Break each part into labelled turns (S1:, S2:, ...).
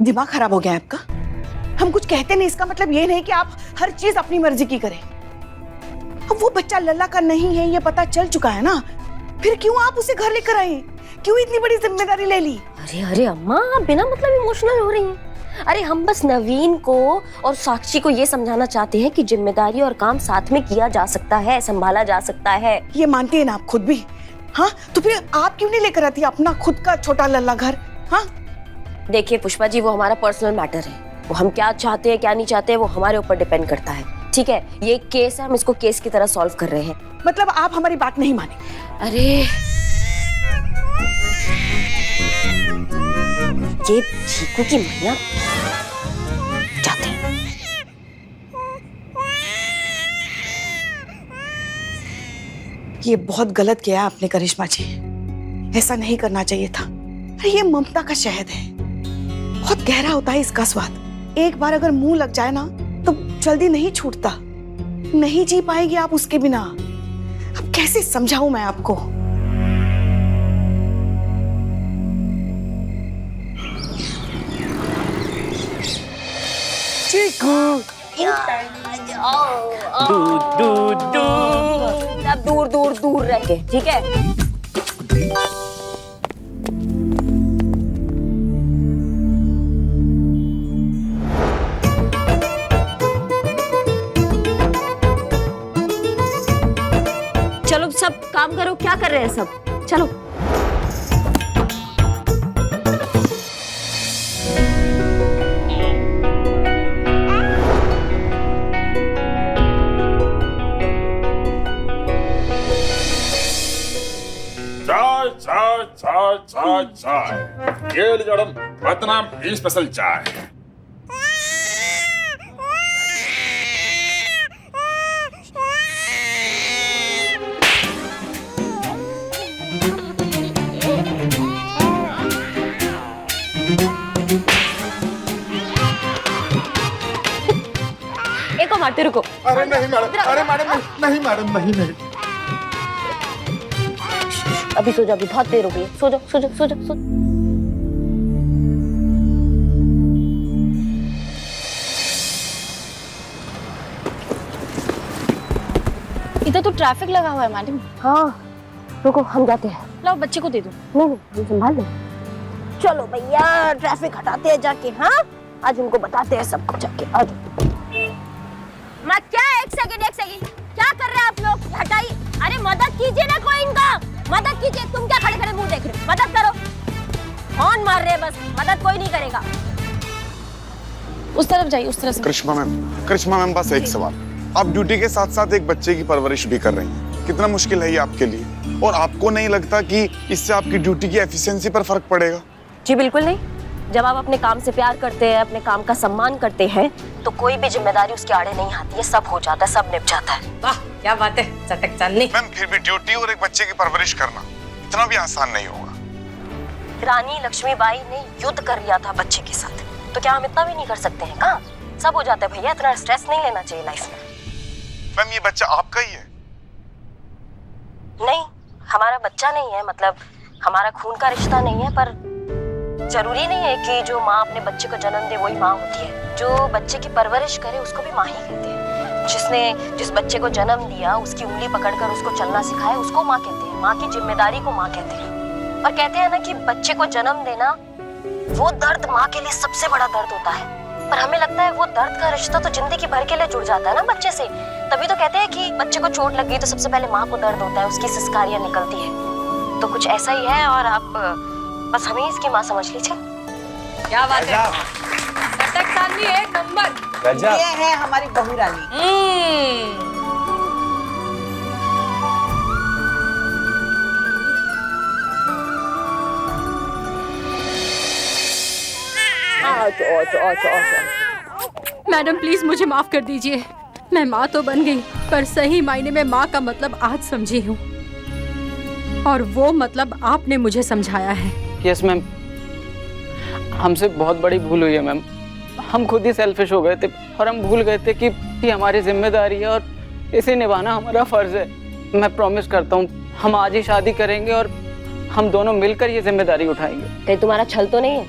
S1: दिमाग खराब हो गया है आपका? हम कुछ कहते नहीं, इसका मतलब ये नहीं कि आप हर चीज अपनी मर्जी की करें। अब वो बच्चा लल्ला का नहीं है, ये पता चल चुका है ना, फिर क्यों आप उसे घर लेकर आए? क्यों इतनी बड़ी जिम्मेदारी ले ली?
S2: अरे अरे अम्मा, आप बिना मतलब इमोशनल हो रही हैं। अरे हम बस नवीन को और साक्षी को ये समझाना चाहते हैं कि जिम्मेदारी और काम साथ में किया जा सकता है, संभाला जा सकता है।
S1: ये मानते हैं ना आप खुद भी? हाँ, तो फिर आप क्यों नहीं लेकर आती अपना खुद का छोटा लल्ला घर? हाँ
S2: देखिए पुष्पा जी, वो हमारा पर्सनल मैटर है। वो हम क्या चाहते हैं क्या नहीं चाहते हैं वो हमारे ऊपर डिपेंड करता है, ठीक है? ये एक केस है, हम इसको केस की तरह सॉल्व कर रहे हैं।
S1: मतलब आप हमारी बात नहीं माने?
S2: अरे ये चीकू की मैया जाते हैं।
S1: ये बहुत गलत किया आपने करिश्मा जी, ऐसा नहीं करना चाहिए था। अरे ये ममता का शहद है, बहुत गहरा होता है इसका स्वाद। एक बार अगर मुंह लग जाए ना तो जल्दी नहीं छूटता। नहीं जी पाएगी आप उसके बिना। अब कैसे समझाऊं मैं आपको? चीकू
S2: अब दूर दूर दूर रह के, ठीक है? चलो सब काम करो, क्या कर रहे हैं सब? चलो
S3: चाय चाय चाय चाय चाय, ये लीजिए बदनाम स्पेशल चाय।
S2: एक को मारते रुको।
S3: अरे नहीं मैडम, अरे मैडम नहीं मैडम, नहीं नहीं।
S2: अभी सो जाओ, अभी बहुत देर हो गई है। सो जाओ सो जाओ सो जाओ सो।
S4: इधर तो ट्रैफिक लगा हुआ है मैडम।
S2: हाँ रुको, हम जाते हैं।
S4: लाओ बच्चे को दे दो।
S2: नहीं नहीं, हम संभाल लें। चलो भैया, ट्रैफिक हटाते हैं जाके। हाँ आज उनको बताते हैं सबको जाके। आज मैं क्या, एक सेकंड क्या कर रहे हैं आप लोग? हटाइए। अरे मदद कीजिए ना कोई, इनका मदद कीजिए। तुम क्या खड़े खड़े मुंह देख रहे हो? मदद करो। कौन मार रहे हैं? बस मदद कोई नहीं करेगा।
S4: उस तरफ जाइए, उस तरफ से।
S5: करिश्मा मैम बस एक सवाल, आप ड्यूटी के साथ साथ एक बच्चे की परवरिश भी कर रही हैं, कितना मुश्किल है ये आपके लिए? और आपको नहीं लगता कि इससे आपकी ड्यूटी की एफिशिएंसी पर फर्क पड़ेगा?
S2: जी बिल्कुल नहीं। जब आप अपने काम से प्यार करते हैं, अपने काम का सम्मान करते हैं, तो कोई भी जिम्मेदारी उसके आड़े नहीं आती है। सब हो जाता है, सब निप जाता है।
S6: वाह क्या बात है, चटक चांदनी।
S5: मैम फिर भी ड्यूटी और एक बच्चे की परवरिश करना इतना भी आसान नहीं होगा।
S2: रानी लक्ष्मीबाई ने युद्ध कर लिया था बच्चे के साथ, तो क्या हम इतना भी नहीं कर सकते हैं? कहाँ सब हो जाता है भैया, इतना स्ट्रेस नहीं लेना चाहिए लाइफ में।
S5: मैम ये बच्चा आपका ही है?
S2: नहीं, हमारा बच्चा नहीं है, मतलब हमारा खून का रिश्ता नहीं है, पर जरूरी नहीं है कि जो माँ अपने बच्चे को जन्म दे वही माँ होती है। जो बच्चे की परवरिश करे उसको भी माँ ही कहते हैं। जिस बच्चे को जन्म दिया, उसकी उंगली पकड़कर उसको चलना सिखाए, उसको माँ कहते हैं। माँ की जिम्मेदारी को माँ कहते हैं। और कहते हैं ना कि बच्चे को जन्म देना, वो दर्द माँ के लिए सबसे बड़ा दर्द होता है। पर हमें लगता है वो दर्द का रिश्ता तो जिंदगी भर के लिए जुड़ जाता है ना बच्चे से। तभी तो कहते हैं कि बच्चे को चोट लग गई तो सबसे पहले माँ को दर्द होता है, उसकी सिसकारियां निकलती है। तो कुछ ऐसा ही है, और आप बस हमें इसकी माँ समझ लीजिए।
S6: क्या बात है, चटक चांदनी एक नंबर।
S1: ये है हमारी बहू रानी।
S4: मैडम प्लीज मुझे माफ कर दीजिए। मैं माँ तो बन गई, पर सही मायने में माँ का मतलब आज समझी हूँ, और वो मतलब आपने मुझे समझाया है।
S7: यस मैम, हमसे बहुत बड़ी भूल हुई है मैम। हम खुद ही सेल्फिश हो गए थे और हम भूल गए थे कि ये हमारी जिम्मेदारी है और इसे निभाना हमारा फर्ज है। मैं प्रॉमिस करता हूँ हम आज ही शादी करेंगे और हम दोनों मिलकर ये जिम्मेदारी उठाएंगे।
S2: कहीं तुम्हारा छल तो नहीं है?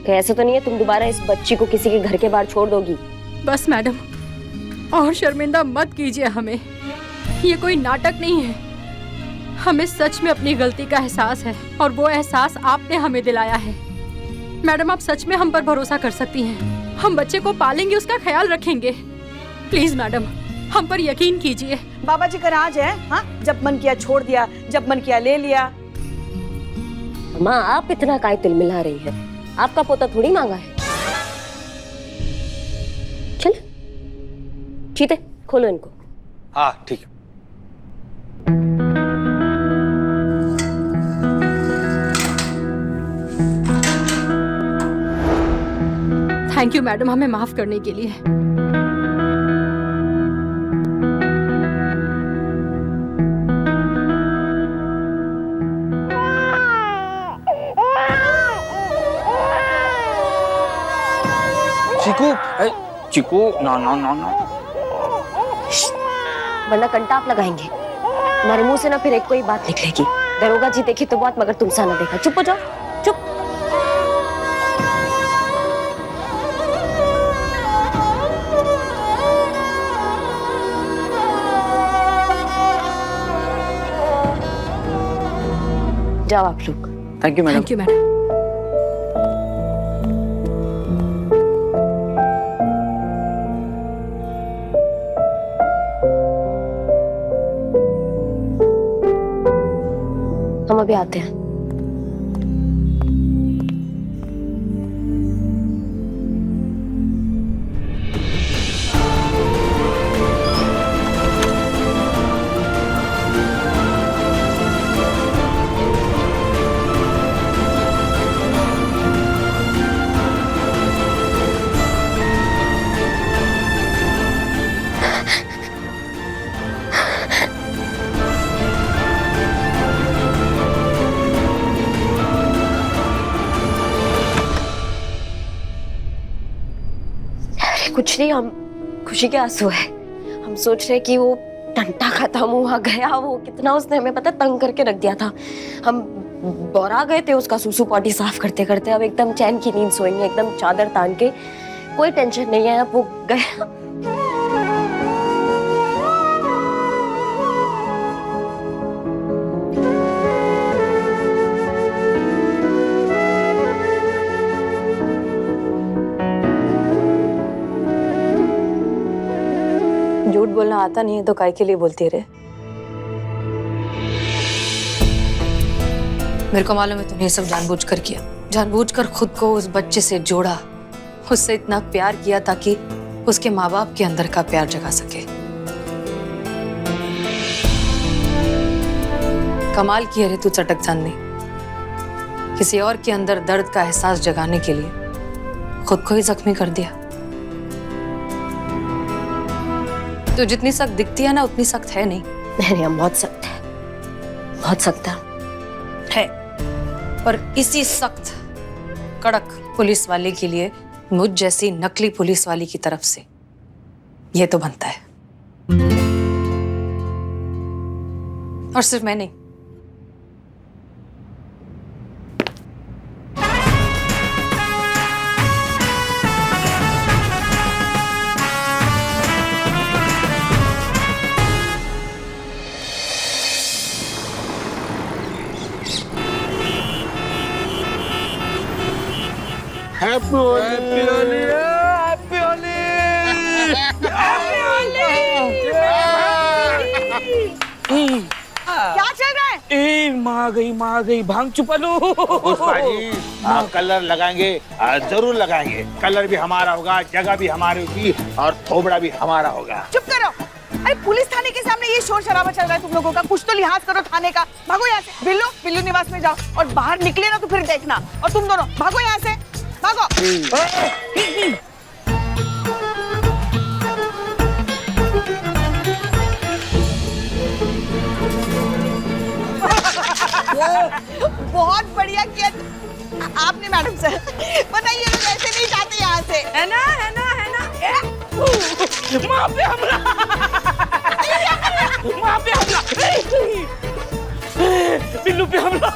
S2: कहीं ऐसा तो नहीं है तुम दोबारा इस बच्ची को किसी के घर के बाहर छोड़ दोगी?
S4: बस मैडम, और शर्मिंदा मत कीजिए हमें। ये कोई नाटक नहीं है। हमें सच में अपनी गलती का एहसास है और वो एहसास आपने हमें दिलाया है। मैडम, आप सच में हम पर भरोसा कर सकती हैं। हम बच्चे को पालेंगे, उसका ख्याल रखेंगे। प्लीज मैडम, हम पर यकीन कीजिए।
S1: बाबा जी का राज है, हाँ? जब मन किया छोड़ दिया, जब मन किया ले लिया।
S2: माँ, आप इतना काय तिल मिला रही हैं? आपका पोता थोड़ी मांगा है। चल चीते, खोलो इनको।
S8: हाँ ठीक है।
S4: थैंक यू मैडम, हमें माफ करने के लिए।
S7: चीकू, चीकू, ना ना ना ना।
S2: वरना कंटाप लगाएंगे। हमारे मुंह से ना फिर एक कोई बात निकलेगी। दरोगा जी देखे तो बात, मगर तुमसा ना देखा। चुप हो जाओ, चुप। जाओ आप लोग।
S7: Thank you madam.
S4: Thank you madam.
S2: हम अभी आते हैं। कुछ नहीं, हम खुशी के आंसू है। हम सोच रहे कि वो टंटा खत्म हुआ गया, वो कितना उसने हमें पता तंग करके रख दिया था। हम बौरा गए थे उसका सूसू पॉटी साफ करते करते। अब एकदम चैन की नींद सोएंगे, एकदम चादर तान के। कोई टेंशन नहीं है, अब वो गया।
S6: झूठ बोलना आता नहीं है तो काय के लिए बोलती रहे? मेरे को मालूम है तुमने ये सब जानबूझकर किया, जानबूझकर खुद को उस बच्चे से जोड़ा, उससे इतना प्यार किया ताकि उसके माँ बाप के अंदर का प्यार जगा सके। कमाल की है रे तू चटक चांदनी, किसी और के अंदर दर्द का एहसास जगाने के लिए खुद को ही जख्मी कर दिया। तो जितनी सख्त दिखती है ना उतनी सख्त है नहीं।
S2: नहीं, हम बहुत सख्त है, बहुत सख्त
S6: है। पर इसी सख्त कड़क पुलिस वाले के लिए मुझ जैसी नकली पुलिस वाली की तरफ से ये तो बनता है। और सिर्फ मैं नहीं,
S3: हैप्पी होली।
S1: क्या चल रहा है?
S8: माँ गई भांग चुपा लो।
S9: पुष्पा जी, कलर लगाएंगे, जरूर लगाएंगे। कलर भी हमारा होगा, जगह भी हमारी होगी और थोबड़ा भी हमारा होगा।
S1: चुप करो। अरे पुलिस थाने के सामने ये शोर शराबा चल रहा है तुम लोगों का। कुछ तो लिहाज करो थाने का। भागो यहाँ से। बिल्लू निवास में जाओ और बाहर निकले ना तो फिर देखना। और तुम दोनों भागो यहाँ से, भागो। बहुत बढ़िया किया आपने मैडम सर। बताइए लोग ऐसे नहीं जाते यहाँ से, है ना?
S8: माँ पे हमला, माँ पे हमला, बिल्लू पे हमला।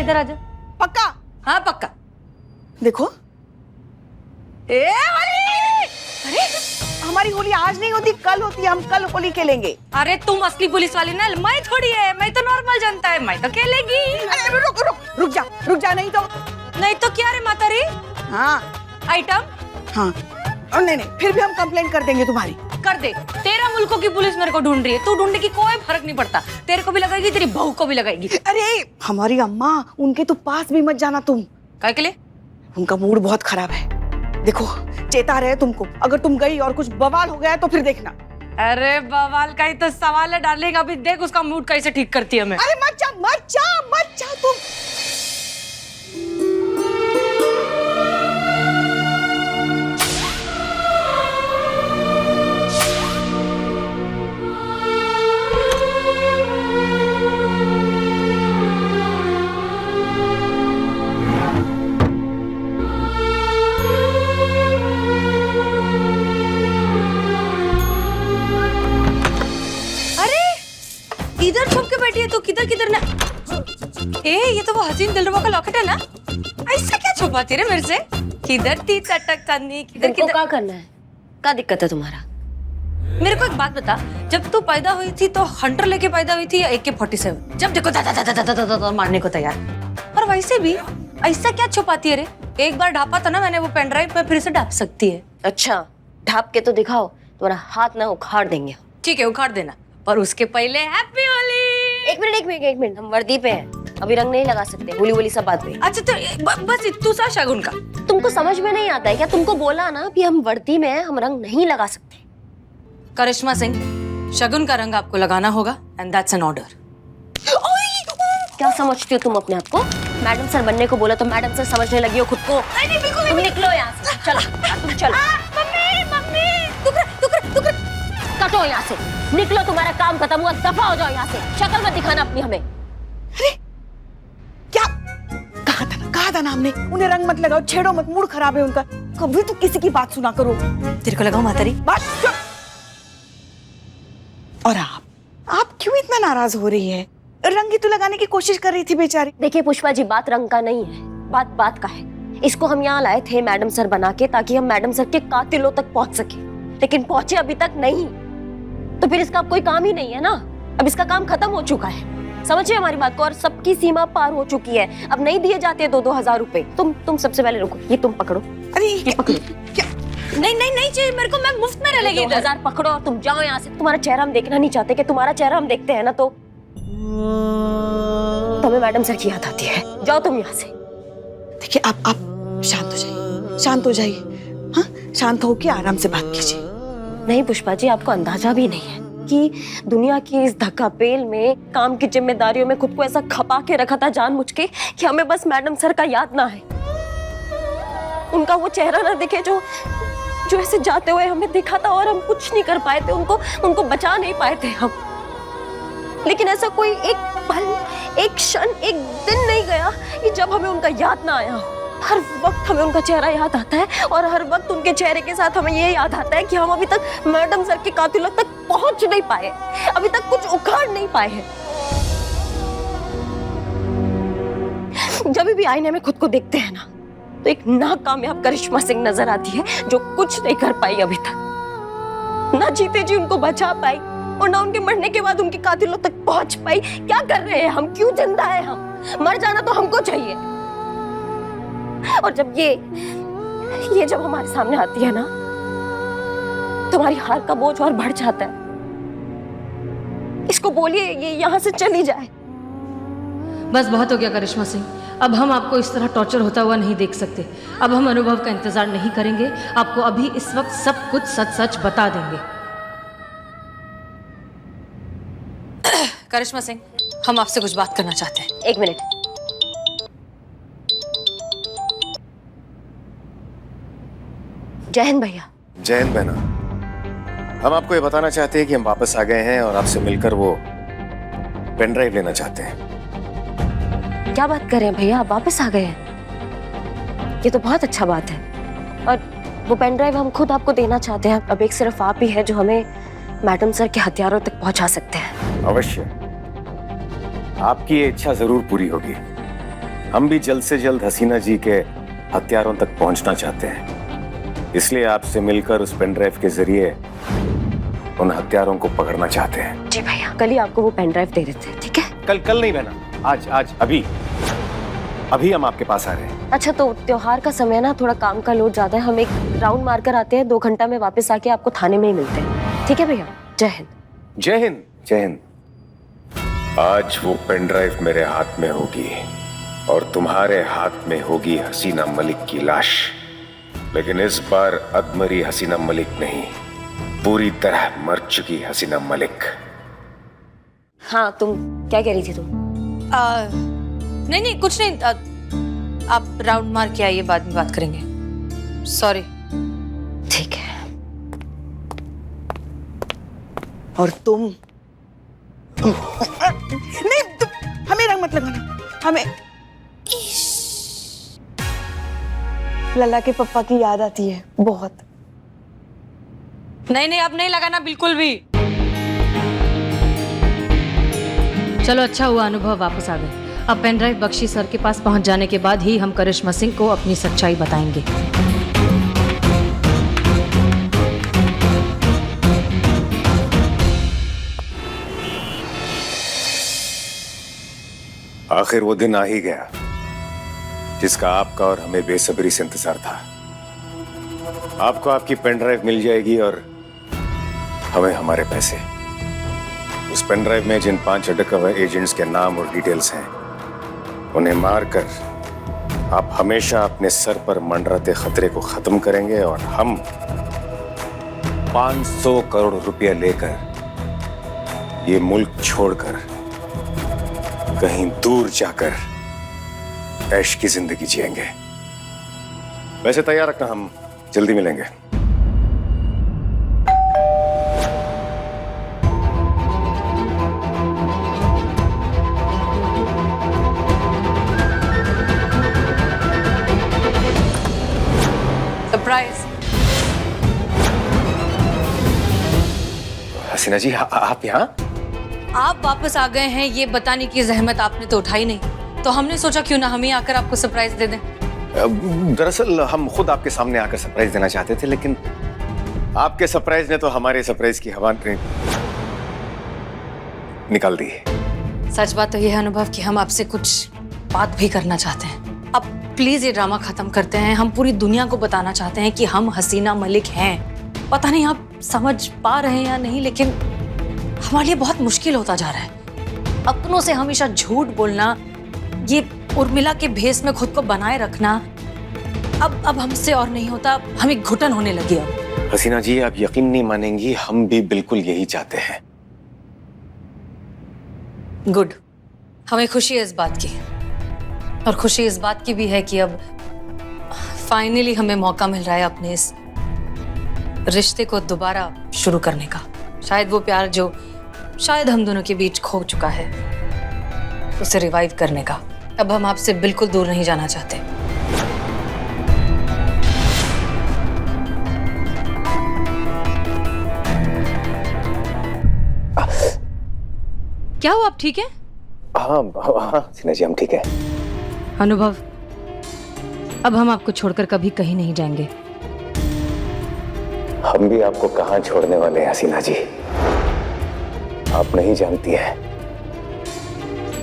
S6: इधर आजा।
S1: पक्का?
S6: हाँ पक्का।
S1: देखो
S6: ए होली!
S1: अरे हमारी होली आज नहीं होती, कल होती है, हम कल होली खेलेंगे।
S6: अरे तुम असली पुलिस वाली ना, मैं थोड़ी है, मैं तो नॉर्मल जनता है, मैं तो खेलेगी।
S1: अरे रुक जा, नहीं तो
S6: क्या रे माता रे?
S1: हाँ
S6: आइटम
S1: हाँ, और नहीं फिर भी हम कंप्लेंट कर देंगे तुम्हारी।
S6: कर दे। 13 मुल्कों की पुलिस मेरे को ढूंढ रही है, तू ढूंढने की कोई फर्क नहीं पड़ता। तेरे को भी लगाएगी, तेरी बहू को भी लगाएगी।
S1: अरे हमारी अम्मा, उनके तो पास भी मत जाना तुम।
S6: काय के लिए?
S1: उनका मूड बहुत खराब है। देखो चेता रहे तुमको, अगर तुम गई और कुछ बवाल हो गया तो फिर देखना।
S6: अरे बवाल का ही तो सवाल है डार्लिंग, अभी देख उसका मूड कैसे ठीक करती है मैं।
S1: अरे मत जा तुम।
S6: इधर छुप के बैठी है तू, किधर ना? ये तो वो हसीन दिलरुबा का लॉकेट है ना? ऐसा क्या छुपाती रे मेरे से? किधर थी चटक चांदनी, किधर
S2: क्या करना है? क्या दिक्कत है तुम्हारा?
S6: मेरे को एक बात बता, जब तू पैदा हुई थी तो हंटर लेके पैदा हुई थी या AK-47? जब देखो दा मारने को तैयार। और वैसे भी ऐसा क्या छुपाती है रे? एक बार ढापा था ना मैंने वो पेन ड्राइव, में फिर से ढाप सकती है।
S2: अच्छा ढाप के तो दिखाओ, तुम्हारा हाथ ना उखाड़ देंगे।
S6: ठीक है उखाड़ देना, पर उसके पहले हैप्पी होली।
S2: एक मिनट, हम वर्दी पे हैं, अभी रंग नहीं लगा सकते। होली सब बात में।
S6: अच्छा तो बस तू सा शगुन का
S2: तुमको समझ में नहीं आता है क्या? तुमको बोला ना कि हम वर्दी में हैं, हम रंग नहीं लगा सकते।
S6: करिश्मा सिंह, शगुन का रंग आपको लगाना होगा, एंड दैट्स एन ऑर्डर।
S2: क्या समझती हो तुम अपने आप को? मैडम सर बनने को बोला तो मैडम सर समझने लगी हो खुद को। तुम निकलो यहाँ से, चलो तुम चलो।
S6: टुकर
S2: कटो यहाँ से, निकलो, तुम्हारा काम खत्म हुआ, दफा हो जाओ यहाँ से। शक्ल मत दिखाना अपनी हमें।
S1: अरे क्या कहा था ना हमने, उन्हें रंग मत लगाओ, छेड़ो मत, मूड खराब है उनका। कभी तो किसी की बात सुना करो।
S6: तेरे को लगाओ मातारी?
S1: बस चुप। और आप क्यों इतना नाराज हो रही है? रंग ही तो लगाने की कोशिश कर रही थी बेचारी।
S2: देखिए पुष्पा जी, बात रंग का नहीं है, बात का है। इसको हम यहाँ लाए थे मैडम सर बना के, ताकि हम मैडम सर के कातिलों तक पहुंच सके, लेकिन पहुंचे अभी तक नहीं। तो फिर इसका अब कोई काम ही नहीं है ना, अब इसका काम खत्म हो चुका है। समझिए हमारी बात को, और सबकी सीमा पार हो चुकी है। अब नहीं दिए जाते 2-2 हजार रुपए। तुम सबसे पहले रुको, ये तुम पकड़ो।
S1: अरे
S2: ये पकड़ो।
S1: क्या?
S6: नहीं चाहिए मेरे को, मैं मुफ्त में रहेगी।
S2: 2000 पकड़ो और तुम जाओ यहाँ से। तुम्हारा चेहरा हम देखना नहीं चाहते, कि तुम्हारा चेहरा हम देखते हैं ना तो हमें मैडम सर की याद आती है। जाओ तुम यहाँ से।
S1: देखिए आप शांत हो जाइए। हाँ, शांत होके आराम से बात कीजिए।
S2: नहीं पुष्पा जी, आपको अंदाजा भी नहीं है कि दुनिया की इस धक्कापेल में, काम की जिम्मेदारियों में खुद को ऐसा खपा के रखा था जानबूझ के, कि हमें बस मैडम सर का याद ना है, उनका वो चेहरा ना दिखे जो ऐसे जाते हुए हमें दिखा था, और हम कुछ नहीं कर पाए थे, उनको बचा नहीं पाए थे हम। लेकिन ऐसा कोई एक पल, एक क्षण, एक दिन नहीं गया कि जब हमें उनका याद ना आया हो। हर वक्त हमें उनका चेहरा याद आता है, और हर वक्त उनके चेहरे के साथ हमें ये याद आता है कि हम अभी तक मैडम सर के कातिलों तक पहुंच नहीं पाए, अभी तक कुछ उखाड़ नहीं पाए हैं। जब भी आईने में खुद को देखते हैं ना, तो एक नाकामयाब करिश्मा सिंह नजर आती है, जो कुछ नहीं कर पाई अभी तक। ना जीते जी उनको बचा पाई, और ना उनके मरने के बाद उनके कातिलों तक पहुंच पाई। क्या कर रहे हैं हम? क्यों जिंदा है हम? मर जाना तो हमको चाहिए। और जब ये जब हमारे सामने आती है ना, तुम्हारी हार का बोझ और बढ़ जाता है। इसको बोलिए ये यहाँ से चली जाए।
S6: बस बहुत हो गया करिश्मा सिंह, अब हम आपको इस तरह टॉर्चर होता हुआ नहीं देख सकते। अब हम अनुभव का इंतजार नहीं करेंगे, आपको अभी इस वक्त सब कुछ सच बता देंगे। करिश्मा सिंह, हम आपसे कुछ बात करना चाहते हैं।
S2: एक मिनट। जय हिंद भैया।
S10: जय हिंद बहना। हम आपको ये बताना चाहते हैं कि हम वापस आ गए हैं और आपसे मिलकर वो पेन ड्राइव लेना चाहते हैं।
S2: क्या बात कर रहे हैं भैया, आप वापस आ गए हैं? ये तो बहुत अच्छा बात है। और वो पेन ड्राइव हम खुद आपको देना चाहते हैं। अब एक सिर्फ आप ही है जो हमें मैडम सर के हथियारों तक पहुंचा सकते हैं।
S10: अवश्य, आपकी ये इच्छा जरूर पूरी होगी। हम भी जल्द से जल्द हसीना जी के हत्यारों तक पहुंचना चाहते हैं, इसलिए आपसे मिलकर उस पेन ड्राइव के जरिए उन हत्यारों को पकड़ना चाहते हैं।
S2: जी भैया, कल ही आपको वो पेन ड्राइव दे देते हैं, ठीक है?
S10: कल नहीं बहना, आज अभी हम आपके पास आ रहे हैं।
S2: अच्छा, तो त्योहार का समय ना, थोड़ा काम का लोड ज्यादा है, हम एक राउंड मार कर आते हैं, 2 घंटा में वापस आके आपको थाने में ही मिलते हैं, ठीक है भैया? जय हिंद।
S10: जय हिंद, जय हिंद। आज वो पेन ड्राइव मेरे हाथ में होगी और तुम्हारे हाथ में होगी हसीना मलिक की लाश, लेकिन इस बार अधमरी हसीना मलिक नहीं, पूरी तरह मर चुकी हसीना मलिक।
S2: हाँ, तुम क्या कह रही थी तुम?
S6: नहीं कुछ नहीं, आप राउंड मार के आइए, बाद में बात करेंगे। सॉरी।
S2: ठीक है।
S1: और तुम नहीं, तुम हमें रंग मत लगाना, हमें लल्ला के पप्पा की याद आती है बहुत।
S6: नहीं, अब नहीं लगाना बिल्कुल भी। चलो, अच्छा हुआ अनुभव वापस आ गए। अब पेन ड्राइव बख्शी सर के पास पहुंच जाने के बाद ही हम करिश्मा सिंह को अपनी सच्चाई बताएंगे।
S10: आखिर वो दिन आ ही गया जिसका आपका और हमें बेसब्री से इंतजार था। आपको आपकी पेन ड्राइव मिल जाएगी और हमें हमारे पैसे। उस पेन ड्राइव में जिन 5 अंडरकवर एजेंट्स के नाम और डिटेल्स हैं, उन्हें मारकर आप हमेशा अपने सर पर मंडराते खतरे को खत्म करेंगे और हम 500 करोड़ रुपया लेकर ये मुल्क छोड़कर कहीं दूर जाकर ऐश की जिंदगी जिएंगे। वैसे तैयार रखना, हम जल्दी मिलेंगे।
S6: सरप्राइज।
S10: हसीना जी, आप यहाँ?
S6: आप वापस आ गए हैं, ये बताने की जहमत आपने तो उठाई नहीं, तो हमने सोचा क्यों ना हम ही आकर आपको सरप्राइज दे दें।
S10: दरअसल हम खुद आपके सामने आकर सरप्राइज देना चाहते थे, लेकिन आपके सरप्राइज ने तो हमारे सरप्राइज की हवा निकाल दी।
S6: सच बात तो यह है अनुभव कि हम आपसे कुछ बात भी करना चाहते हैं। अब प्लीज ये ड्रामा खत्म करते हैं। हम पूरी दुनिया को बताना चाहते हैं कि हम हसीना मलिक हैं। पता नहीं आप समझ पा रहे हैं या नहीं, लेकिन हमारे लिए बहुत मुश्किल होता जा रहा है। अपनों से हमेशा झूठ बोलना, ये उर्मिला के भेस में खुद को बनाए रखना, अब हमसे और नहीं होता। हमें घुटन होने लगी अब।
S10: हसीना जी, आप यकीन नहीं मानेंगी, हम भी बिल्कुल यही चाहते हैं।
S6: गुड, हमें खुशी है इस बात की, और खुशी इस बात की भी है कि अब फाइनली हमें मौका मिल रहा है अपने इस रिश्ते को दोबारा शुरू करने का। शायद वो प्यार जो शायद हम दोनों के बीच खो चुका है, उसे रिवाइव करने का। अब हम आपसे बिल्कुल दूर नहीं जाना चाहते। क्या हो, आप ठीक हैं?
S10: हाँ हसीना जी, हम ठीक है।
S6: अनुभव, अब हम आपको छोड़कर कभी कहीं नहीं जाएंगे।
S10: हम भी आपको कहां छोड़ने वाले हैं हसीना जी। आप नहीं जानती हैं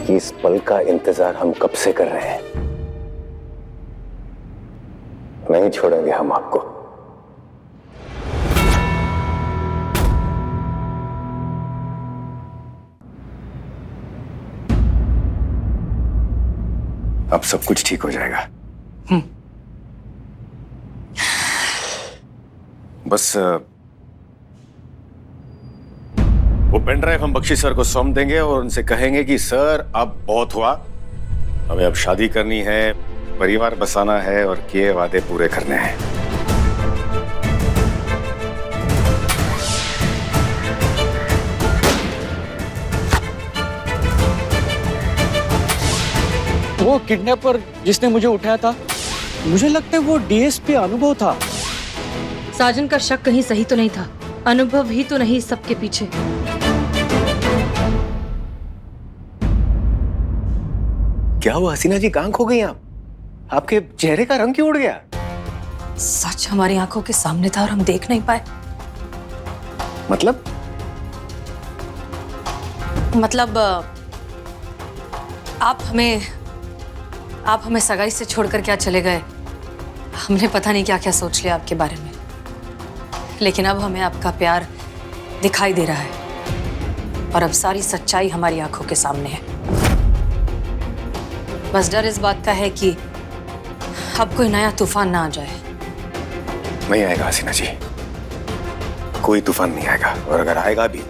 S10: कि इस पल का इंतजार हम कब से कर रहे हैं। नहीं छोड़ेंगे हम आपको। अब सब कुछ ठीक हो जाएगा। बस वो पेन ड्राइव हम बख्शी सर को सौंप देंगे और उनसे कहेंगे कि सर अब बहुत हुआ, हमें अब शादी करनी है, परिवार बसाना है और किए वादे पूरे करने हैं।
S8: वो किडनैपर जिसने मुझे उठाया था, मुझे लगता है वो डीएसपी अनुभव था।
S6: साजन का शक कहीं सही तो नहीं था। अनुभव ही तो नहीं सबके पीछे।
S10: क्या हुआ हसीना जी, कहाँ खो गई आप? आपके चेहरे का रंग क्यों उड़ गया?
S6: सच हमारी आंखों के सामने था और हम देख नहीं पाए।
S10: मतलब
S6: आप हमें सगाई से छोड़कर क्या चले गए। हमने पता नहीं क्या क्या सोच लिया आपके बारे में, लेकिन अब हमें आपका प्यार दिखाई दे रहा है और अब सारी सच्चाई हमारी आंखों के सामने है। बस डर इस बात का है कि अब कोई नया तूफान ना आ जाए।
S10: नहीं आएगा हसीना जी, कोई तूफान नहीं आएगा, और अगर आएगा भी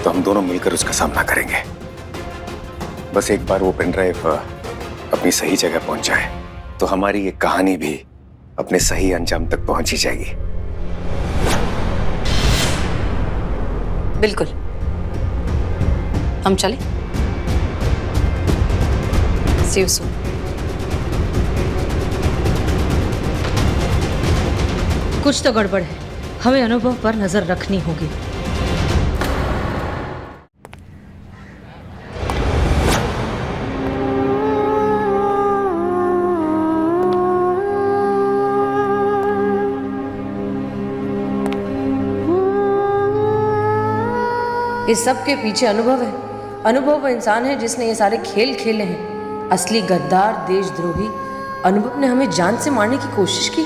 S10: तो हम दोनों मिलकर उसका सामना करेंगे। बस एक बार वो पेन ड्राइव अपनी सही जगह पहुंच जाए तो हमारी ये कहानी भी अपने सही अंजाम तक पहुंच ही जाएगी।
S6: बिल्कुल, हम चले। See you soon. कुछ तो गड़बड़ है, हमें अनुभव पर नजर रखनी होगी। इस सब के पीछे अनुभव है। अनुभव वो इंसान है जिसने ये सारे खेल खेले हैं। असली गद्दार, देशद्रोही अनुभव ने हमें जान से मारने की कोशिश की।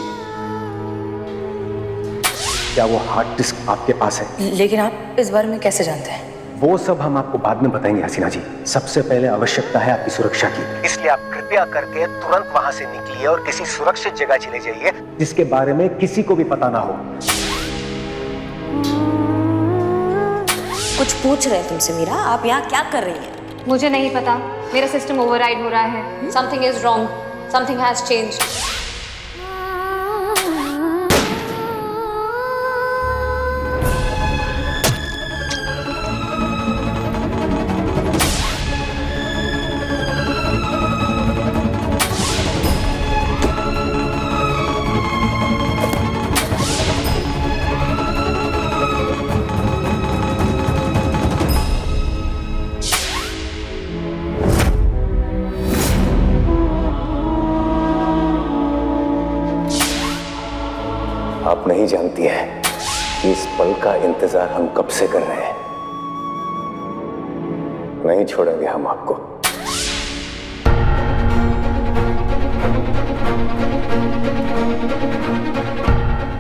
S10: क्या वो हार्ड डिस्क आपके पास है?
S6: लेकिन आप इस बारे में कैसे जानते हैं?
S10: वो सब हम आपको बाद में बताएंगे हसीना जी। सबसे पहले आवश्यकता है आपकी सुरक्षा की, इसलिए आप कृपया करके तुरंत वहां से निकलिए और किसी सुरक्षित जगह चले जाइए जिसके बारे में किसी को भी पता ना हो।
S2: कुछ पूछ रहे हैं तुमसे मीरा, आप यहाँ क्या कर रही हैं?
S11: मुझे नहीं पता, मेरा सिस्टम ओवरराइड हो रहा है। Something is wrong, something has changed.
S10: आप नहीं जानती हैं कि इस पल का इंतजार हम कब से कर रहे हैं। नहीं छोड़ेंगे हम आपको।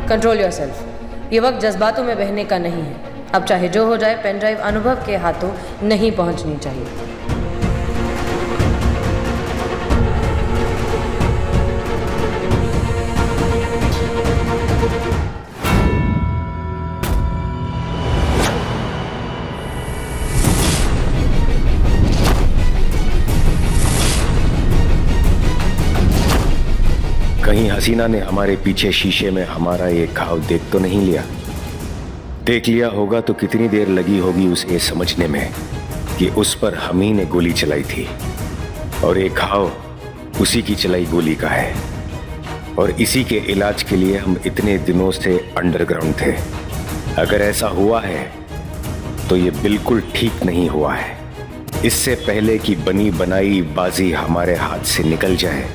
S6: Control yourself. ये वक्त जज्बातों में बहने का नहीं है। अब चाहे जो हो जाए, पेन ड्राइव अनुभव के हाथों नहीं पहुंचनी चाहिए।
S10: कहीं हसीना ने हमारे पीछे शीशे में हमारा ये घाव देख तो नहीं लिया? देख लिया होगा तो कितनी देर लगी होगी उसे समझने में कि उस पर हम ही ने गोली चलाई थी, और एक घाव उसी की चलाई गोली का है, और इसी के इलाज के लिए हम इतने दिनों से अंडरग्राउंड थे। अगर ऐसा हुआ है तो ये बिल्कुल ठीक नहीं हुआ है। इससे पहले कि बनी बनाई बाजी हमारे हाथ से निकल जाए,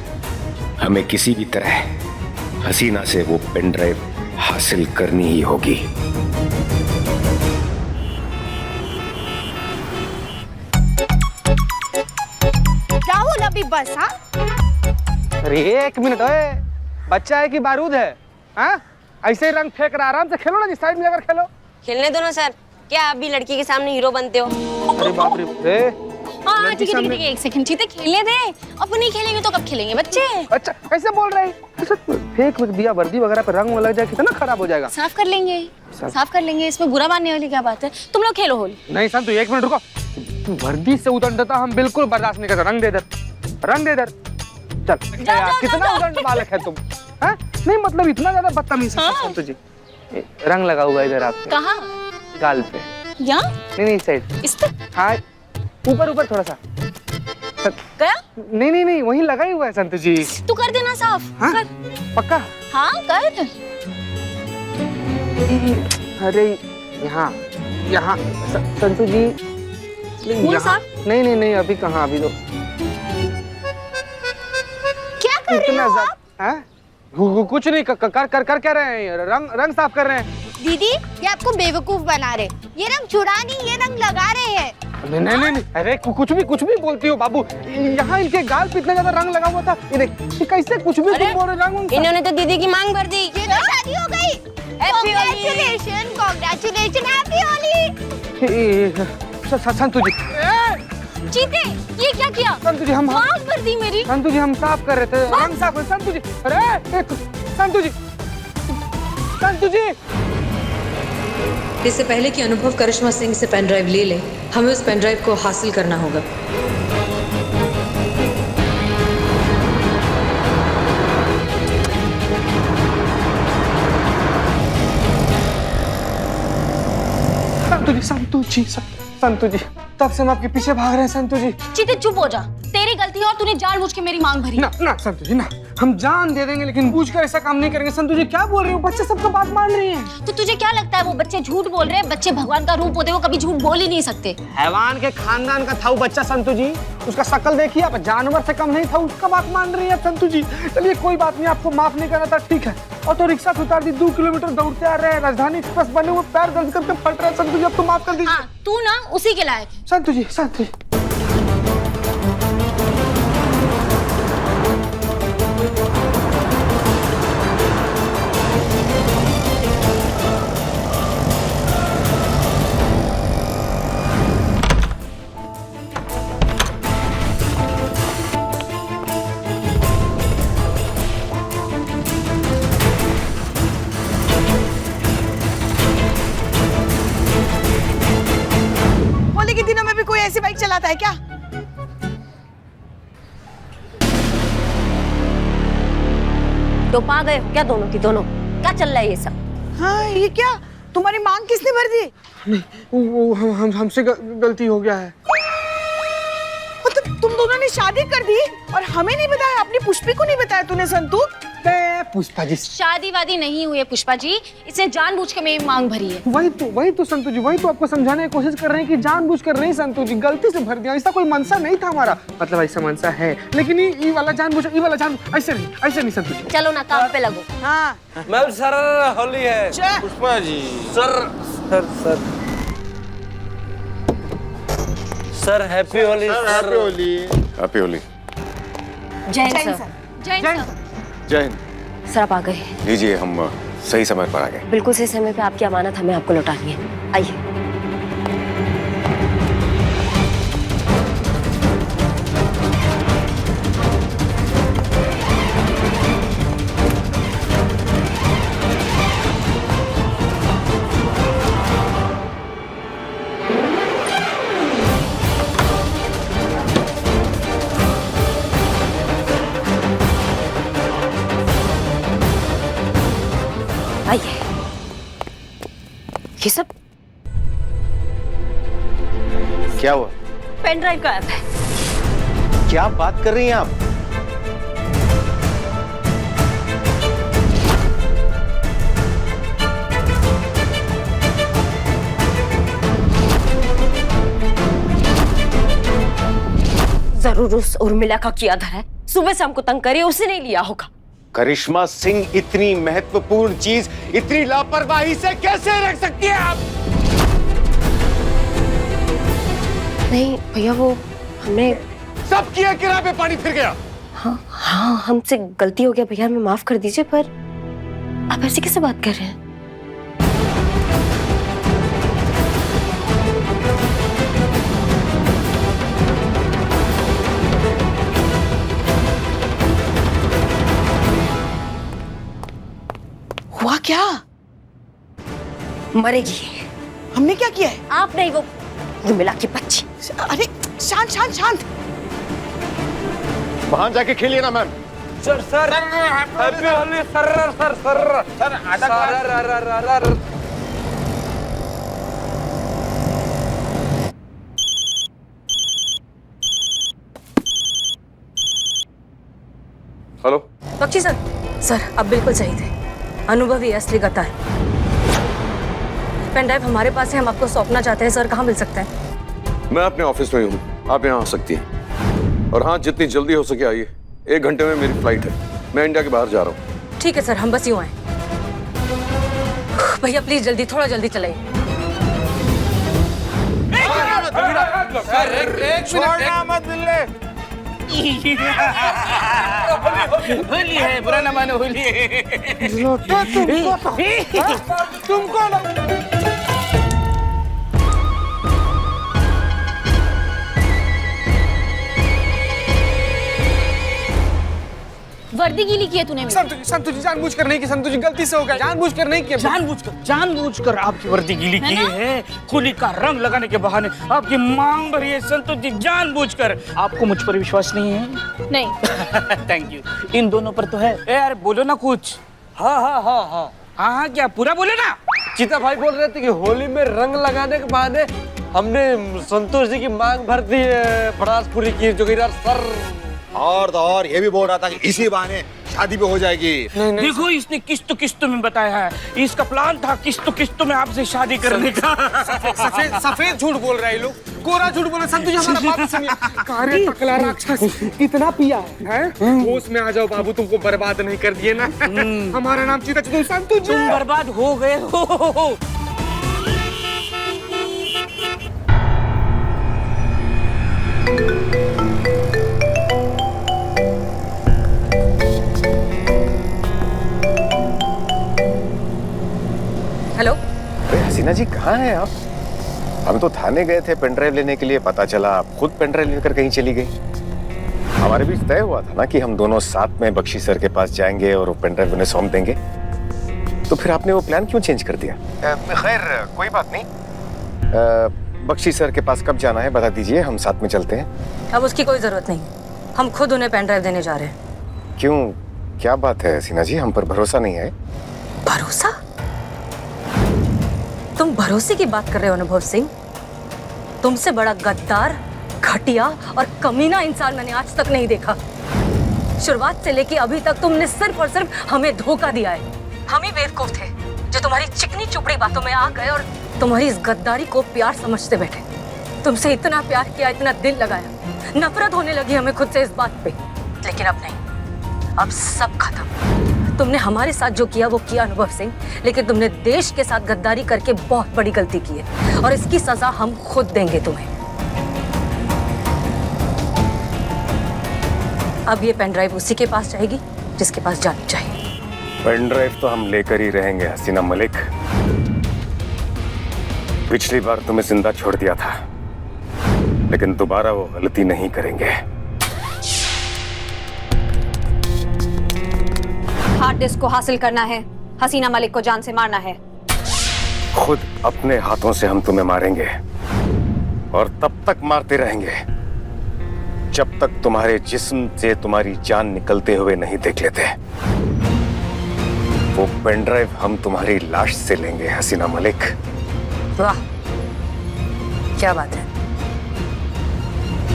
S10: हमें किसी भी तरह हसीना से वो पेन ड्राइव हासिल करनी ही होगी।
S1: राहुल अभी बस। हाँ,
S8: अरे एक मिनट, ओए बच्चा है कि बारूद है? हाँ, ऐसे ही रंग फेंक रहा, आराम से खेलो ना, साइड में जाकर खेलो।
S2: खेलने दो ना सर, क्या आप भी लड़की के सामने हीरो बनते हो?
S8: अरे बाप रे।
S11: हाँ ठीक है ठीक है, एक सेकंड, ठीक है खेलने दे। अब नहीं खेलेंगे तो कब खेलेंगे बच्चे?
S8: अच्छा कैसे बोल रहे हैं? फेंक दिया वर्दी वगैरह पे रंग लग जाए, कितना खराब हो जाएगा।
S11: साफ कर लेंगे, साफ कर लेंगे, इसमें बुरा मानने वाली क्या बात है? तुम लोग खेलो होली।
S8: नहीं संतु, एक मिनट रुको। तू वर्दी से उतर देता, हम बिल्कुल बर्दाश्त नहीं करते। रंग दे इधर, रंग दे इधर। चल यार, कितना उदंड बालक है तुम। हाँ नहीं मतलब इतना ज्यादा बदतमीज है संतु जी। रंग लगा हुआ इधर आपने।
S11: कहाँ?
S8: गाल पे।
S11: यहाँ?
S8: नहीं साइड।
S11: इस पे?
S8: हाँ ऊपर ऊपर थोड़ा सा।
S11: गया?
S8: नहीं वहीं लगा ही हुआ है संतु जी।
S11: तू कर देना साफ।
S8: हाँ?
S11: कर।
S8: पक्का?
S11: हाँ कर।
S8: अरे यहाँ यहाँ संतु जी।
S11: साफ?
S8: नहीं अभी कहाँ, अभी तो
S1: कर रही हो आप?
S8: हैं? कुछ नहीं कर क्या रहे हैं? रंग साफ कर रहे हैं।
S12: दीदी ये आपको बेवकूफ बना रहे, ये रंग छुड़ा नहीं, ये रंग लगा रहे हैं।
S8: नहीं, अरे कुछ भी बोलती हो बाबू। यहाँ इनके गाल पे इतना ज्यादा रंग लगा हुआ था, ये कैसे कुछ भी तुम बोल रहे रंग?
S6: इन्होंने तो दीदी की मांग भर दी।
S12: ये तो शादी हो गई। Congratulations, happy Holi.
S8: संतु जी,
S12: चीते ये क्या किया?
S8: संतु जी हम
S12: मांग भर दी मेरी।
S8: संतु जी हम साफ कर रहे थे, रंग साफ। संतु जी, अरे संतु जी।
S6: इससे पहले कि अनुभव करिश्मा सिंह से पेन ड्राइव ले ले, हमें उस पेन ड्राइव को हासिल करना होगा।
S8: संतु जी, तब से हम आपके पीछे भाग रहे हैं संतु जी।
S12: चीते चुप हो जा, तेरी गलती है और तूने जानबूझ के मेरी मांग भरी।
S8: ना संतु जी ना, हम जान दे देंगे लेकिन बूझ कर ऐसा काम नहीं करेंगे। संतु जी क्या बोल रहे हो? बच्चे सबका बात मान रही हैं।
S12: तो तुझे क्या लगता है वो बच्चे झूठ बोल रहे हैं? बच्चे भगवान का रूप होते, वो कभी झूठ बोल ही नहीं सकते।
S8: हैवान के खानदान का था वो बच्चा संतु जी, उसका शक्ल देखिए आप, जानवर से कम नहीं था, उसका बात मान रही है संतु जी। चलिए कोई बात नहीं, आपको माफ नहीं करना था, ठीक है। और तो रिक्शा से उतार दी, 2 किलोमीटर दौड़ते आ रहे हैं, राजधानी एक्सप्रेस बने हुए, पैर दर्द करके फट रहे हैं संतु जी, अब तो माफ कर दीजिए।
S12: हाँ, तू ना उसी के लायक।
S8: संतु जी।
S1: होली के दिनों में भी कोई ऐसी बाइक चलाता है क्या?
S2: तो पा गए हो क्या दोनों की दोनों? क्या चल रहा है ये सब?
S1: हाँ, ये क्या? तुम्हारी मांग किसने भर दी?
S8: नहीं, वो हमसे गलती हो गया है।
S1: मतलब तुम दोनों ने शादी कर दी और हमें नहीं बताया? अपनी पुष्पी को नहीं बताया तूने संतु?
S8: पुष्पा जी,
S12: शादी वादी नहीं हुई है पुष्पा जी, इसने जानबूझ के मेरी मांग भरी है।
S8: वही तो संतु जी, वही तो आपको समझाने की कोशिश कर रहे हैं कि जानबूझकर नहीं संतु जी, गलती से भर दिया, ऐसा कोई मनसा नहीं था हमारा। मतलब ऐसा मनसा है, लेकिन ये वाला जानबूझ, ऐसे नहीं संतु जी।
S2: चलो ना काम पे लगो।
S1: हाँ
S13: मैम सर होली है।
S3: Pushpa ji,
S13: sir happy Holi.
S10: Happy Holi.
S2: जय हिंद सर।
S12: जय हिंद सर।
S10: जय हिंद।
S2: सर आप आ गए।
S10: लीजिए, हम सही समय पर आ गए।
S2: बिल्कुल सही समय पे आपकी अमानत हमें आपको लौटानी है। आइए। आइए। ये सब
S10: क्या हुआ?
S2: पेन ड्राइव का ऐप है।
S10: क्या बात कर रही हैं आप?
S2: जरूर उस उर्मिला का किया धरा है। सुबह से हमको तंग करे, उसे नहीं लिया होगा।
S10: करिश्मा सिंह इतनी महत्वपूर्ण चीज इतनी लापरवाही से कैसे रख सकती है आप?
S2: नहीं भैया, वो हमने
S10: सब किया, किराए पे पानी फिर गया।
S2: हाँ, हमसे गलती हो गया भैया, हमें माफ कर दीजिए। पर आप ऐसे कैसे बात कर रहे हैं?
S1: हुआ क्या?
S2: मरेगी।
S1: हमने क्या किया है?
S2: आप नहीं, वो उर्मिला की बच्ची।
S1: अरे शांत।
S10: वहां जाके खेलिए ना ma'am.
S13: Sir happy Holi. Sir आधा
S10: हेलो
S6: बख्शी सर अब बिल्कुल सही थे। अनुभवी असली गद्दार। पेन ड्राइव हमारे पास है, हम आपको सौंपना चाहते हैं सर। कहाँ मिल सकता है?
S14: मैं अपने ऑफिस में ही हूँ, आप यहाँ आ सकती हैं। और हाँ, जितनी जल्दी हो सके आइए,
S13: 1 घंटे में मेरी फ्लाइट है, मैं इंडिया के बाहर जा रहा हूँ।
S6: ठीक है सर, हम बस यूं आए। भैया प्लीज जल्दी, थोड़ा जल्दी चलाइए।
S9: छोड़ना मत दिल्ले। होली है, बुरा ना मानो, होली है। तुमको
S12: वर्दी गीली की है तूने मेरी।
S8: संतु जी जानबूझकर नहीं की, संतु जी गलती से हो गया, जानबूझकर नहीं किया।
S9: जानबूझकर आपकी वर्दी गीली की है। होली का रंग लगाने के बहाने आपकी मांग भरी है संतोष जी, जानबूझकर। आपको मुझ पर विश्वास नहीं है?
S12: नहीं।
S9: Thank you. इन दोनों पर तो है। यार बोलो ना कुछ।
S13: हाँ हाँ हाँ हाँ
S9: हाँ, क्या पूरा बोले ना?
S13: चीता भाई बोल रहे थे कि होली में रंग लगाने के बहाने हमने संतोष जी की मांग भर दी है, फड़ास पूरी की जोगीदार सर।
S9: और तो और ये भी बोल रहा था कि इसी बहाने शादी भी हो जाएगी। देखो इसने किस्तों में बताया है, इसका प्लान था किस्तों में आपसे शादी करने का।
S8: सफेद झूठ बोल रहे हैं लोग, कोरा झूठ बोल रहे। संतु जी हमारा बात सुनिए। कार्य टकला राक्षस कितना पिया है? होश में आ जाओ बाबू, तुमको बर्बाद नहीं कर दिए ना। हमारा नाम चीता तुम संतु जी।
S9: तुम बर्बाद हो गए हो।
S6: हेलो।
S10: अरे हसीना जी कहाँ हैं आप? हम तो थाने गए थे पेन ड्राइव लेने के लिए, पता चला आप खुद पेन ड्राइव लेकर कहीं चली गई। हमारे बीच तय हुआ था ना कि हम दोनों साथ में बख्शी सर के पास जाएंगे और वो पेन ड्राइव उन्हें सौंप देंगे, तो फिर आपने वो प्लान क्यों चेंज कर दिया? खैर कोई बात नहीं। बख्शी सर के पास कब जाना है बता दीजिए, हम साथ में चलते हैं।
S6: अब उसकी कोई जरूरत नहीं, हम खुद उन्हें पेन ड्राइव देने जा रहे हैं।
S10: क्यों, क्या बात है हसीना जी, हम पर भरोसा नहीं है?
S6: भरोसा? तुम भरोसे की बात कर रहे हो अनुभव सिंह? तुमसे बड़ा गद्दार, घटिया और कमीना इंसान मैंने आज तक नहीं देखा। शुरुआत से लेके अभी तक तुमने सिर्फ और सिर्फ हमें धोखा दिया है। हम ही बेवकूफ थे जो तुम्हारी चिकनी चुपड़ी बातों में आ गए और तुम्हारी इस गद्दारी को प्यार समझते बैठे। तुमसे इतना प्यार किया, इतना दिल लगाया, नफरत होने लगी हमें खुद से इस बात पे। लेकिन अब नहीं, अब सब खत्म। तुमने हमारे साथ जो किया वो किया अनुभव सिंह, लेकिन तुमने देश के साथ गद्दारी करके बहुत बड़ी गलती की है और इसकी सजा हम खुद देंगे तुम्हें। अब ये पेन ड्राइव उसी के पास जाएगी जिसके पास जानी चाहिए।
S10: पेन ड्राइव तो हम लेकर ही रहेंगे हसीना मलिक। पिछली बार तुम्हें जिंदा छोड़ दिया था, लेकिन दोबारा वो गलती नहीं करेंगे।
S11: हार्ड डिस्क को हासिल करना है, हसीना मलिक को जान से मारना है।
S10: खुद अपने हाथों से हम तुम्हें मारेंगे और तब तक मारते रहेंगे जब तक तुम्हारे जिस्म से तुम्हारी जान निकलते हुए नहीं देख लेते। वो पेन ड्राइव हम तुम्हारी लाश से लेंगे हसीना मलिक।
S6: वाह, क्या बात है।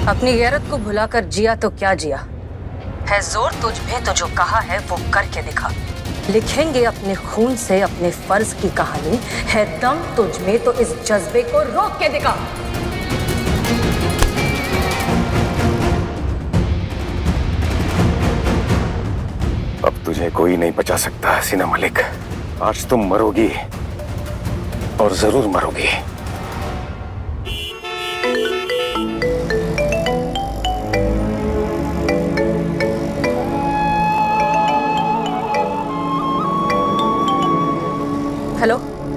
S6: अपनी गैरत को भुलाकर जिया तो क्या जिया है। जोर तुझ में तो जो कहा है वो करके दिखा। लिखेंगे अपने खून से अपने फर्ज की कहानी। है दम तुझ में तो इस जज्बे को रोक के दिखा।
S10: अब तुझे कोई नहीं बचा सकता हसीना मलिक। आज तुम मरोगी और जरूर मरोगी।
S2: हेलो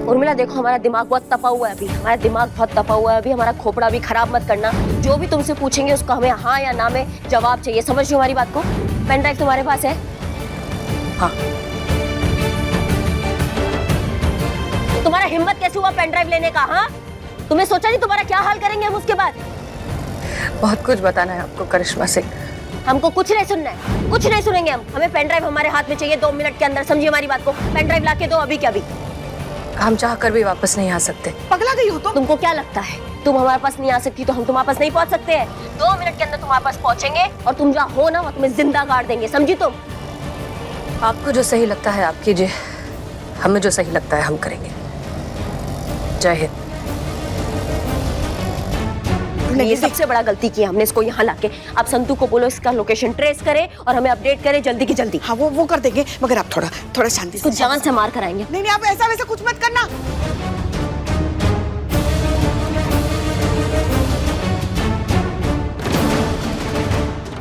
S2: उर्मिला, देखो हमारा दिमाग बहुत तपा हुआ है अभी। हमारा दिमाग बहुत तपा हुआ है अभी। हमारा खोपड़ा भी खराब मत करना। जो भी तुमसे पूछेंगे उसका हमें हाँ या ना में जवाब चाहिए। समझ रही हो हमारी बात को? पेन ड्राइव तुम्हारे पास है? हाँ। तुम्हारा हिम्मत कैसे हुआ पेन ड्राइव लेने का? हाँ, तुमने सोचा नहीं तुम्हारा क्या हाल करेंगे हम उसके बाद?
S6: बहुत कुछ बताना है आपको करिश्मा सिंह।
S2: हमको कुछ नहीं सुनना है, कुछ नहीं सुनेंगे हम। हमें पेन ड्राइव हमारे हाथ में चाहिए 2 मिनट के अंदर। समझिए हमारी बात को। पेन ड्राइव ला के दो अभी के अभी।
S6: हम चाह कर भी वापस नहीं आ सकते।
S1: पगला गई हो तो?
S2: तुमको क्या लगता है तुम हमारे पास नहीं आ सकती तो हम तुम्हारे पास नहीं पहुंच सकते हैं? 2 मिनट के अंदर तुम्हारे पास पहुंचेंगे और तुम जहाँ हो ना वो तुम्हें जिंदा गाड़ देंगे। समझी तुम?
S6: आपको जो सही लगता है आप कीजिए, हमें जो सही लगता है हम करेंगे। जय हिंद।
S1: तुमने
S2: ये सबसे बड़ा गलती की हमने इसको यहाँ लाके। आप संतू को बोलो इसका लोकेशन ट्रेस करे और हमें अपडेट करे जल्दी की जल्दी।
S1: हाँ वो कर देंगे, मगर आप थोड़ा शांति से।
S2: कुछ जान से मार कराएंगे।
S1: नहीं आप ऐसा वैसा कुछ मत करना।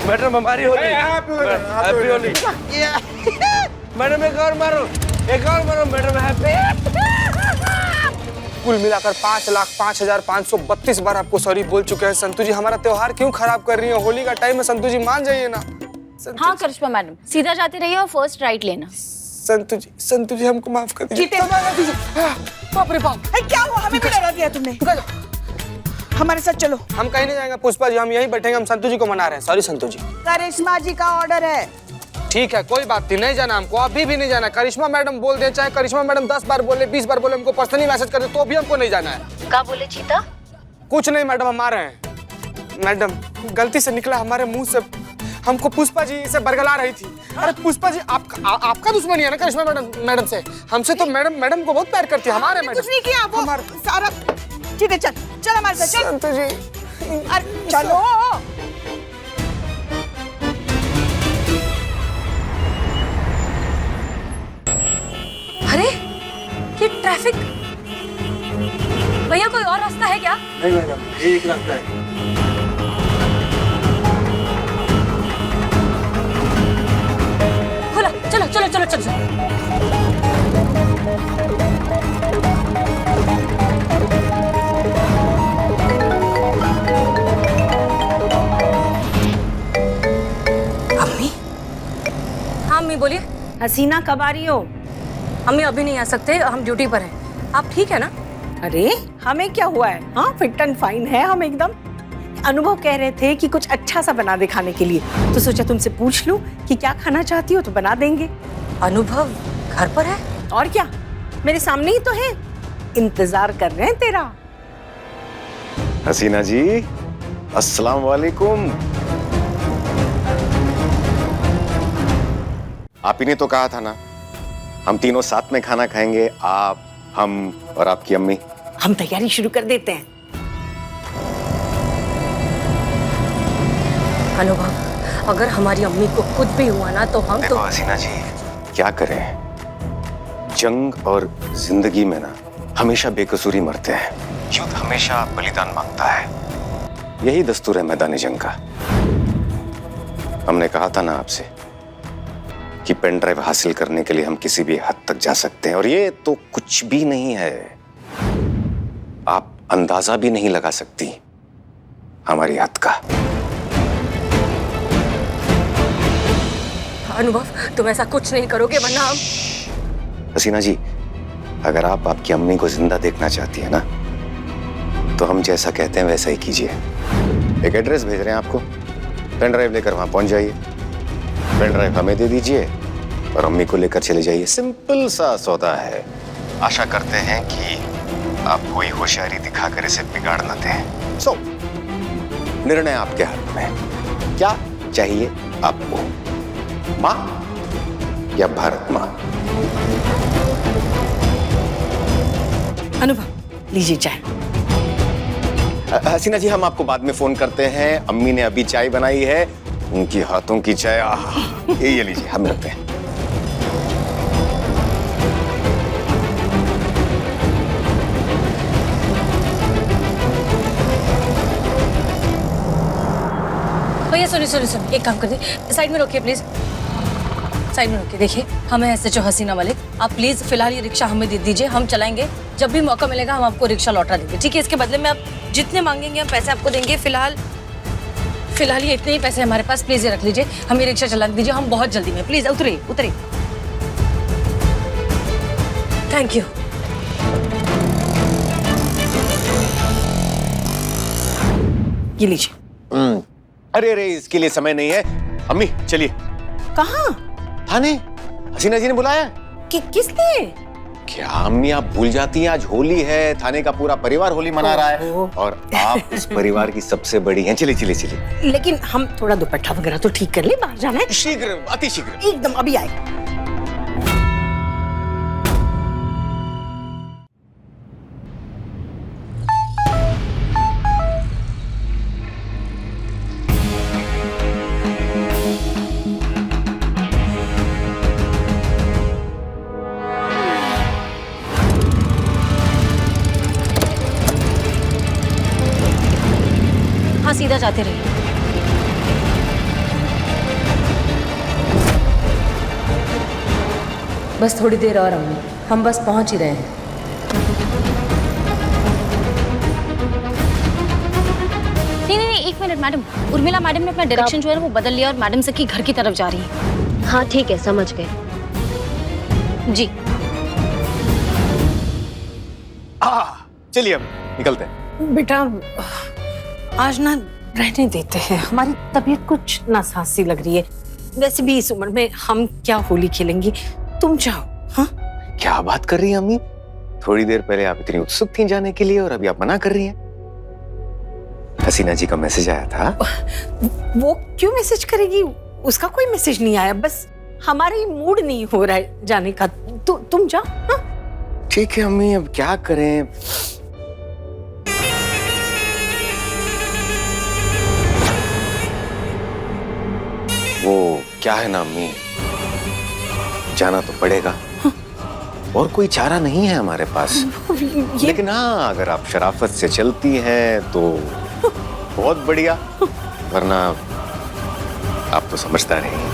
S13: मैडम हमारी होली, हैप्पी होली। मैडम एक और मारो मैडम, हैप्पी।
S8: कुल मिलाकर 5,05,532 बार आपको सॉरी बोल चुके हैं। संतू जी हमारा त्योहार क्यों खराब कर रही है? होली का टाइम है, संतू जी मान जाइए ना।
S11: हाँ करिश्मा मैडम, सीधा जाते रहिए और फर्स्ट राइट लेना।
S8: संतू जी हमको माफ कर दीजिए। बाप रे बाप,
S1: क्या हुआ? हमें भी डरा दिया तुमने। हमारे साथ चलो।
S8: हम कहीं नहीं जाएंगे पुष्पा जी, हम यहीं बैठेंगे। हम संतू जी को मना रहे हैं। सॉरी संतू जी।
S1: करिश्मा जी का ऑर्डर है।
S8: ठीक है कोई बात नहीं जाना हमको, अभी भी नहीं जाना। करिश्मा मैडम बोल दे, चाहे करिश्मा मैडम 10 बार बोले 20 बार बोले, हमको पर्सनली मैसेज कर दे, तो भी हमको नहीं जाना है।
S2: क्या बोले चीता?
S8: कुछ नहीं मैडम, हम आ रहे हैं। मैडम गलती से निकला हमारे मुंह से, हमको पुष्पा जी से बरगला रही थी। अरे पुष्पा जी आपका दुश्मनी है ना करिश्मा मैडम से? हमसे तो मैडम को बहुत प्यार करती है। हमारे मैडम
S1: कुछ नहीं किया वो सारा। ठीक है चल हमारे साथ चल।
S8: संतू जी
S1: अरे चलो।
S6: अरे ये ट्रैफिक, भैया कोई और रास्ता है क्या?
S13: नहीं मैडम, एक रास्ता है।
S6: खुला, चलो। अम्मी? हाँ अम्मी बोलिए।
S14: हसीना कब आ रही हो?
S6: अम्मी अभी नहीं आ सकते, हम ड्यूटी पर हैं। आप ठीक है ना?
S14: अरे हमें क्या हुआ है? हाँ फिट एंड फाइन है हम एकदम। अनुभव कह रहे थे कि कुछ अच्छा सा बना दे खाने के लिए, तो सोचा तुमसे पूछ लूं कि क्या खाना चाहती हो तो बना देंगे।
S6: अनुभव घर पर है?
S14: और क्या, मेरे सामने ही तो है, इंतजार कर रहे हैं तेरा।
S10: हसीना जी अस्सलाम वालेकुम। आप ही ने तो कहा था ना हम तीनों साथ में खाना खाएंगे, आप, हम और आपकी अम्मी।
S14: हम तैयारी शुरू कर देते हैं।
S6: अनुभव अगर हमारी अम्मी को कुछ भी हुआ ना तो हम
S10: देखो हसीना जी क्या करें, जंग और जिंदगी में ना हमेशा बेकसूरी मरते हैं, युद्ध हमेशा बलिदान मांगता है, यही दस्तूर है मैदानी जंग का। हमने कहा था ना आपसे कि पेन ड्राइव हासिल करने के लिए हम किसी भी हद तक जा सकते हैं, और ये तो कुछ भी नहीं है, आप अंदाजा भी नहीं लगा सकती हमारी हद का।
S6: अनुभव तुम ऐसा कुछ नहीं करोगे वरना हम।
S10: हसीना जी अगर आप आपकी अम्मी को जिंदा देखना चाहती है ना तो हम जैसा कहते हैं वैसा ही कीजिए। एक एड्रेस भेज रहे हैं आपको, पेन ड्राइव लेकर वहां पहुंच जाइए, पेन ड्राइव हमें दे दीजिए और अम्मी को लेकर चले जाइए। सिंपल सा सौदा है, आशा करते हैं कि आप कोई होशियारी दिखाकर इसे बिगाड़ न दें। सो निर्णय आपके हाथ में, क्या चाहिए आपको, माँ या भारत माँ?
S14: अनुभव लीजिए चाय।
S10: हसीना जी हम आपको बाद में फोन करते हैं, अम्मी ने अभी चाय बनाई है, उनकी हाथों की चाय, ये लीजिए हम रखते हैं।
S6: भैया सुनिए, एक काम कर दीजिए, साइड में रोकिए प्लीज, साइड में रोकिए। देखिए हमें ऐसे जो हसीना वाले, आप प्लीज फिलहाल ये रिक्शा हमें दे दीजिए, हम चलाएंगे, जब भी मौका मिलेगा हम आपको रिक्शा लौटा देंगे, ठीक है? इसके बदले में आप जितने मांगेंगे हम पैसे आपको देंगे। फिलहाल ये इतने ही पैसे हमारे पास, प्लीज ये रख लीजिए, हमें रिक्शा चला दीजिए, हम बहुत जल्दी में, प्लीज उतरिए। Thank you.
S14: ये लीजिए।
S10: अरे इसके लिए समय नहीं है, अम्मी चलिए।
S14: कहाँ?
S10: थाने, हसीना जी ने बुलाया।
S14: किसने?
S10: क्या अम्मी आप भूल जाती हैं, आज होली है, थाने का पूरा परिवार होली मना रहा है और आप इस परिवार की सबसे बड़ी हैं। चलिए।
S14: लेकिन हम थोड़ा दुपट्टा वगैरह तो ठीक कर ले, बाहर जाना है।
S10: शीघ्र, अति शीघ्र,
S14: एकदम अभी आए।
S6: सीधा जाते रहिए। बस थोड़ी देर और अम्मी, हम बस पहुंच ही रहे हैं।
S11: नहीं, एक मिनट मैडम। उर्मिला मैडम ने अपना डायरेक्शन जो है वो बदल लिया और मैडम से की घर की तरफ जा रही है।
S2: हाँ ठीक है, समझ गए।
S11: जी
S10: चलिए अब निकलते हैं।
S14: बेटा आज ना रहने देते हैं, हमारी तबीयत कुछ नासाज लग रही है। वैसे भी इस उम्र में हम क्या होली खेलेंगे, तुम जाओ। हाँ
S10: क्या बात कर रही हैं अम्मी? थोड़ी देर पहले आप इतनी उत्सुक थी जाने के लिए और अभी आप मना कर रही हैं। हसीना जी का मैसेज आया था।
S14: वो क्यों मैसेज करेगी, उसका कोई मैसेज नहीं आया, बस हमारा ही मूड नहीं हो रहा है जाने का। तुम जाओ। हाँ?
S10: ठीक है अम्मी, अब क्या करें। वो क्या है ना अम्मी, जाना तो पड़ेगा। और कोई चारा नहीं है हमारे पास। लेकिन हाँ, अगर आप शराफत से चलती हैं तो बहुत बढ़िया, वरना आप तो समझदार हैं।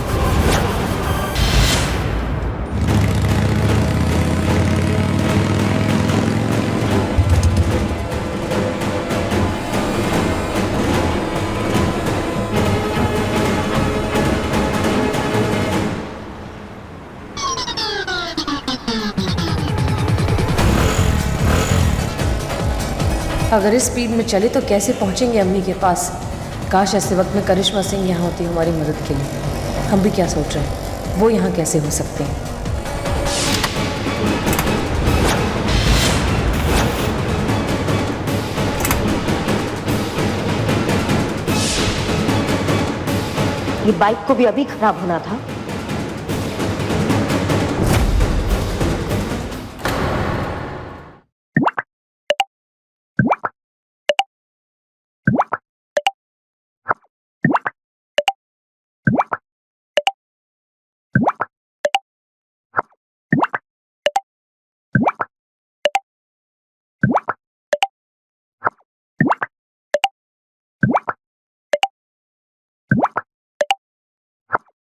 S6: अगर इस स्पीड में चले तो कैसे पहुंचेंगे अम्मी के पास। काश ऐसे वक्त में करिश्मा सिंह यहाँ होती हमारी मदद के लिए। हम भी क्या सोच रहे हैं, वो यहाँ कैसे हो सकते हैं।
S2: ये बाइक को भी अभी खराब होना था